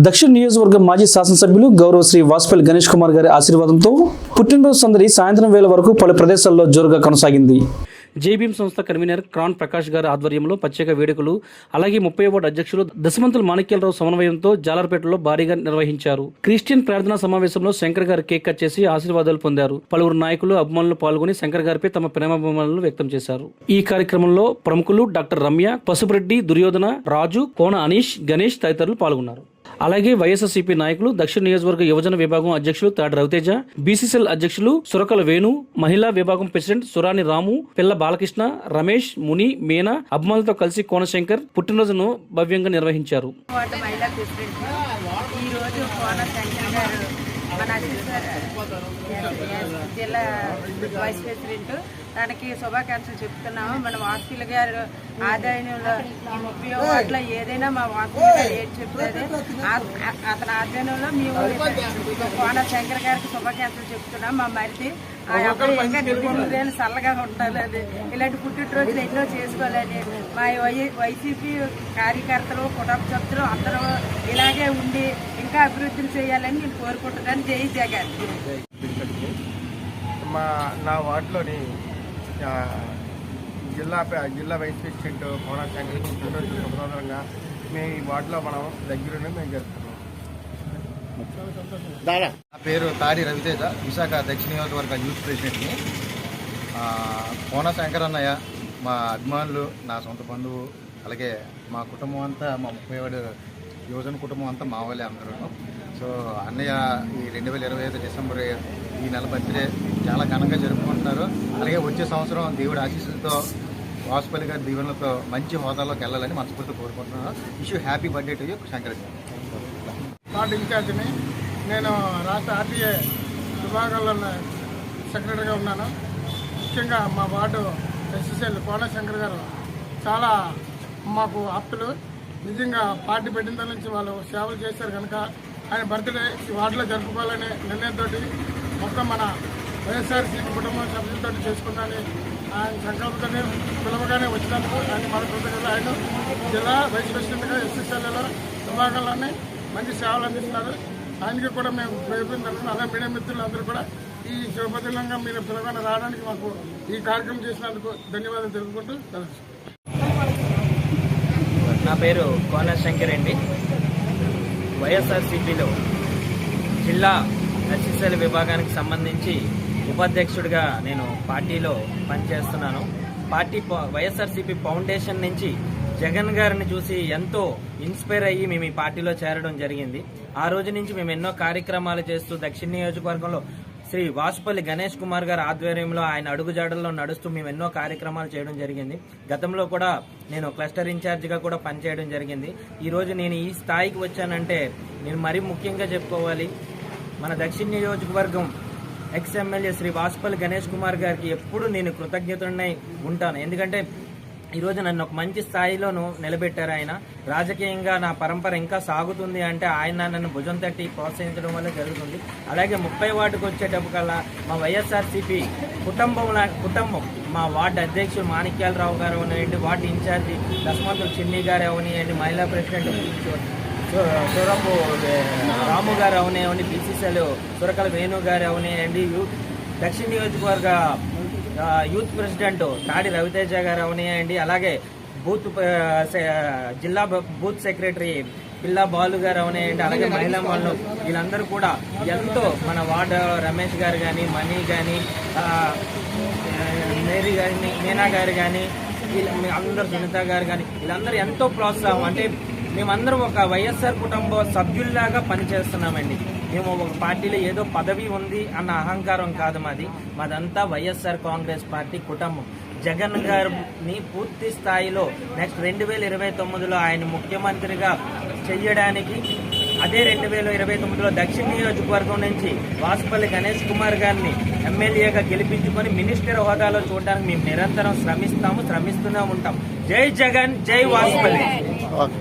దక్షిణ నియోజకవర్గం మాజీ శాసనసభ్యులు గౌరవ శ్రీ వాసుపల్లి గణేష్ కుమార్ గారి ఆశీర్వాదంతో పుట్టినరోజు సందడి సాయంత్రం వేళ వరకు పలు ప్రదేశాల్లో జోరుగా కొనసాగింది. జేబీఎం సంస్థ కన్వీనర్ క్రాన్ ప్రకాష్ గారి ఆధ్వర్యంలో ప్రత్యేక వేడుకలు, అలాగే 30వ వార్డు అధ్యక్షులు దశమంతుల మాణిక్యాలరావు సమన్వయంతో జాలర్పేటలో భారీగా నిర్వహించారు. క్రిస్టియన్ ప్రార్థనా సమావేశంలో శంకర్ గారు కేక్ కట్ చేసి ఆశీర్వాదాలు పొందారు. పలువురు నాయకులు, అభిమానులు పాల్గొని శంకర్ గారిపై తమ ప్రేమాభిమానాలను వ్యక్తం చేశారు. ఈ కార్యక్రమంలో ప్రముఖులు డాక్టర్ రమ్య, పసుపురెడ్డి, దుర్యోధన, రాజు, కోన అనీష్, గణేష్ తదితరులు పాల్గొన్నారు. అలాగే వైఎస్ఆర్సీపీ నాయకులు, దక్షిణ నియోజకవర్గ యువజన విభాగం అధ్యక్షులు తాడి రవితేజ, బీసీసీఎల్ అధ్యక్షులు సురకల వేణు, మహిళా విభాగం ప్రెసిడెంట్ సురాని రాము, పిల్ల బాలకృష్ణ, రమేష్, ముని, మీనా అభిమానులతో కలిసి కోనశంకర్ పుట్టినరోజును భవ్యంగా నిర్వహించారు. జిల్లా వైస్ ప్రెసిడెంట్ దానికి శుభాకాంక్షలు చెప్తున్నాము. మన వాసుపల్లి గారు ఆదాయంలో ఈ 30వ వార్డులో ఏదైనా మా వాసుపల్లి గారు ఏది చెప్తుంది అతని ఆధ్వర్యంలో మేము కోన శంకర్ గారికి శుభాకాంక్షలు చెప్తున్నాం. మా మరిది ఆ అబ్బాయి ఇంకా నిరుపేదలు చల్లగా ఉండాలని, ఇలాంటి పుట్టినరోజులు ఎన్నో చేసుకోవాలని మా వైసీపీ కార్యకర్తలు, కుటుంబ సభ్యులు అందరూ ఇలాగే ఉండి ఇంకా అభివృద్ధిని చేయాలని నేను కోరుకుంటున్నాను. జై జగన్. నా వార్డులోని జిల్లా వైస్ ప్రెసిడెంట్ కోనశంకర్ పుట్టినరోజు సందర్భంగా మేము ఈ వార్డులో మనం దగ్గరుండి మేము జరుపుతున్నాం. నా పేరు తాడి రవితేజ, విశాఖ దక్షిణ నియోజకవర్గ యూత్ ప్రెసిడెంట్ని. కోనశంకర్ అన్నయ్య మా అభిమానులు, నా సొంత బంధువు, అలాగే మా కుటుంబం అంతా, మా 30వ యువజన కుటుంబం అంతా మా వాళ్ళే అందరూ. సో అన్నయ్య ఈ 2025 డిసెంబర్ ఈ నెల బర్త్డే చాలా ఘనంగా జరుపుకుంటున్నారు. అలాగే వచ్చే సంవత్సరం దేవుడి ఆశీస్సులతో, వాసుపల్లి గారి దీవెనలతో మంచి హోదాలోకి వెళ్ళాలని మనస్ఫూర్తిగా కోరుకుంటున్నాను. Wish happy birthday to you Shankar గారు. వార్డు ఇన్ఛార్జిని. నేను రాష్ట్ర ఆర్టీఏ విభాగంలో సెక్రటరీగా ఉన్నాను. ముఖ్యంగా మా వార్డు ఎస్ఎస్ఎల్ కోనశంకర్ గారు చాలా మాకు ఆప్తులు. నిజంగా పార్టీ పెట్టిన దాని నుంచి వాళ్ళు సేవలు చేశారు కనుక ఆయన బర్త్డే ఈ వార్డులో జరుపుకోవాలనే నిర్ణయంతో మొత్తం మన వైఎస్ఆర్సీపీ కుటుంబ సభ్యులతో చేసుకున్నాను. ఆయన సంకల్పంతోనే పిలవగానే వచ్చినందుకు ఆయన మన కృతజ్ఞతలు. ఆయన జిల్లా వైస్ ప్రెసిడెంట్గా ఎస్ఎస్ఎల్లో విభాగంలోనే మంచి సేవలు అందిస్తున్నారు. ఆయనకి కూడా మేము ప్రయత్నిస్తున్నాం. అలాగే మీడియా మిత్రులు అందరూ కూడా ఈ శుభదినంగా మీరు పిలవగానే రావడానికి మాకు ఈ కార్యక్రమం చేసినందుకు ధన్యవాదాలు తెలుపుకుంటూ తెలుసు. నా పేరు కోనశంకర్ అండి. వైఎస్ఆర్సీపీలో జిల్లా ఎస్ఎస్ఎల్ విభాగానికి సంబంధించి ఉపాధ్యక్షుడిగా నేను పార్టీలో పనిచేస్తున్నాను. వైఎస్ఆర్సీపీ ఫౌండేషన్ నుంచి జగన్ గారిని చూసి ఎంతో ఇన్స్పైర్ అయ్యి మేము ఈ పార్టీలో చేరడం జరిగింది. ఆ రోజు నుంచి మేము ఎన్నో కార్యక్రమాలు చేస్తూ దక్షిణ నియోజకవర్గంలో శ్రీ వాసుపల్లి గణేష్ కుమార్ గారి ఆధ్వర్యంలో ఆయన అడుగుజాడల్లో నడుస్తూ మేము ఎన్నో కార్యక్రమాలు చేయడం జరిగింది. గతంలో కూడా నేను క్లస్టర్ ఇన్ఛార్జిగా కూడా పనిచేయడం జరిగింది. ఈరోజు నేను ఈ స్థాయికి వచ్చానంటే నేను మరీ ముఖ్యంగా చెప్పుకోవాలి, మన దక్షిణ నియోజకవర్గం ఎక్స్ ఎమ్మెల్యే శ్రీ వాసుపల్లి గణేష్ కుమార్ గారికి ఎప్పుడు నేను కృతజ్ఞతనై ఉంటాను. ఎందుకంటే ఈరోజు నన్ను ఒక మంచి స్థాయిలోనూ నిలబెట్టారు. ఆయన రాజకీయంగా నా పరంపర ఇంకా సాగుతుంది అంటే ఆయన నన్ను భుజం తట్టి ప్రోత్సహించడం వల్ల జరుగుతుంది. అలాగే 30 వార్డుకు వచ్చేటప్పటికల్లా మా వైఎస్ఆర్సీపీ కుటుంబం మా వార్డు అధ్యక్షుడు మాణిక్యాలరావు గారు అవనివ్వండి, వార్డు ఇన్ఛార్జి దశమంతుల చిన్ని గారు అవనివ్వండి, మహిళా ప్రెసిడెంట్ సురపు రాము గారు అవనివ్వండి, బీసీసీఎల్ సురకల వేణు గారు అవనివ్వండి, దక్షిణ నియోజకవర్గ యూత్ ప్రెసిడెంట్ తాడి రవితేజ గారు అవనివ్వండి, అలాగే జిల్లా బూత్ సెక్రటరీ పిల్ల బాలు గారు అవనివ్వండి, అలాగే మహిళా మహిళలు వీళ్ళందరూ కూడా ఎంతో, మన వార్డు రమేష్ గారు కానీ, మణి కానీ, మేరీ గారిని, మీనా గారు కానీ, అందరూ సునీత గారు కానీ వీళ్ళందరూ ఎంతో ప్రోత్సాహం. అంటే మేమందరం ఒక వైఎస్ఆర్ కుటుంబ సభ్యుల్లాగా పనిచేస్తున్నామండి. మేము ఒక పార్టీలో ఏదో పదవి ఉంది అన్న అహంకారం కాదు మాదంతా వైఎస్ఆర్ కాంగ్రెస్ పార్టీ కుటుంబం. జగన్ గారిని పూర్తి స్థాయిలో నెక్స్ట్ 2029లో ఆయన ముఖ్యమంత్రిగా చెయ్యడానికి, అదే 2029లో దక్షిణ నియోజకవర్గం నుంచి వాసుపల్లి గణేష్ కుమార్ గారిని ఎమ్మెల్యేగా గెలిపించుకొని మినిస్టర్ హోదాలో చూడడానికి మేము నిరంతరం శ్రమిస్తూనే ఉంటాం. జై జగన్, జై వాసుపల్లి.